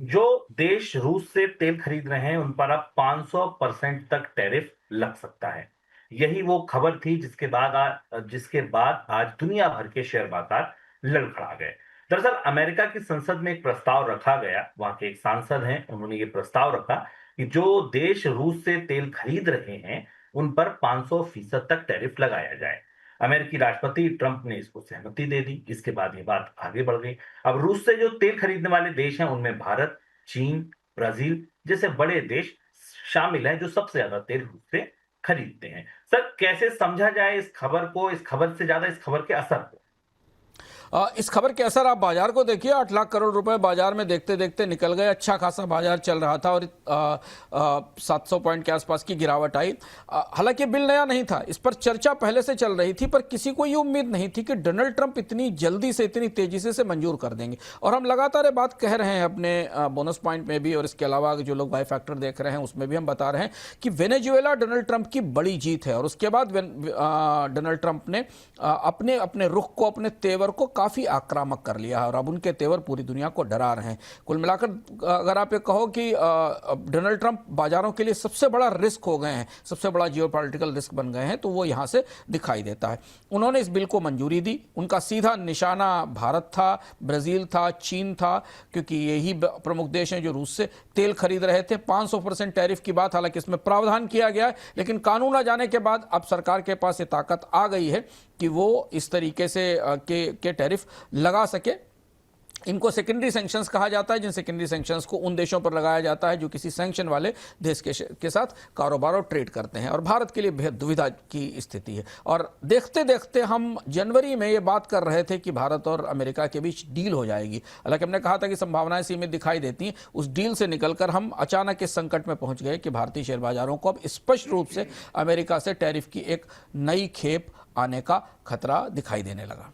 जो देश रूस से तेल खरीद रहे हैं, उन पर अब 500% तक टैरिफ लग सकता है। यही वो खबर थी जिसके बाद आज दुनिया भर के शेयर बाजार लड़खड़ा गए। दरअसल अमेरिका की संसद में एक प्रस्ताव रखा गया, वहां के एक सांसद हैं, उन्होंने ये प्रस्ताव रखा कि जो देश रूस से तेल खरीद रहे हैं, उन पर 500% तक टैरिफ लगाया जाए। अमेरिकी राष्ट्रपति ट्रंप ने इसको सहमति दे दी। इसके बाद ये बात आगे बढ़ गई। अब रूस से जो तेल खरीदने वाले देश हैं, उनमें भारत, चीन, ब्राजील जैसे बड़े देश शामिल हैं, जो सबसे ज्यादा तेल रूस से खरीदते हैं। सर, कैसे समझा जाए इस खबर को, इस खबर से ज्यादा इस खबर के असर को? इस खबर के असर आप बाजार को देखिए। 8 लाख करोड़ रुपए बाजार में देखते देखते निकल गए। अच्छा खासा बाजार चल रहा था और 700 पॉइंट के आसपास की गिरावट आई। हालांकि बिल नया नहीं था, इस पर चर्चा पहले से चल रही थी, पर किसी को ये उम्मीद नहीं थी कि डोनाल्ड ट्रंप इतनी जल्दी से, इतनी तेजी से इसे मंजूर कर देंगे। और हम लगातार ये बात कह रहे हैं अपने बोनस पॉइंट में भी, और इसके अलावा जो लोग वाई फैक्टर देख रहे हैं उसमें भी हम बता रहे हैं कि वेनेजुएला डोनाल्ड ट्रंप की बड़ी जीत है। और उसके बाद डोनाल्ड ट्रंप ने अपने अपने रुख को, अपने तेवर को काफी आक्रामक कर लिया है और अब उनके तेवर पूरी दुनिया को डरा रहे हैं। कुल मिलाकर अगर आप ये कहो कि डोनाल्ड ट्रंप बाजारों के लिए सबसे बड़ा रिस्क हो गए हैं, सबसे बड़ा जियोपॉलिटिकल रिस्क बन गए हैं, तो वो यहां से दिखाई देता है। उन्होंने इस बिल को मंजूरी दी। उनका सीधा निशाना भारत था, ब्राजील था, चीन था, क्योंकि यही प्रमुख देश हैं जो रूस से तेल खरीद रहे थे। 500% टैरिफ की बात, हालांकि इसमें प्रावधान किया गया है, लेकिन कानून आ जाने के बाद अब सरकार के पास ये ताकत आ गई है कि वो इस तरीके से के टैरिफ लगा सके। इनको सेकेंडरी सैंक्शंस कहा जाता है, जिन सेकेंडरी सैंक्शंस को उन देशों पर लगाया जाता है जो किसी सैंक्शन वाले देश के साथ कारोबार और ट्रेड करते हैं। और भारत के लिए बेहद दुविधा की स्थिति है। और देखते देखते हम जनवरी में ये बात कर रहे थे कि भारत और अमेरिका के बीच डील हो जाएगी। हालांकि हमने कहा था कि संभावनाएं सीमित दिखाई देती हैं। उस डील से निकलकर हम अचानक इस संकट में पहुंच गए कि भारतीय शेयर बाजारों को अब स्पष्ट रूप से अमेरिका से टैरिफ की एक नई खेप आने का खतरा दिखाई देने लगा।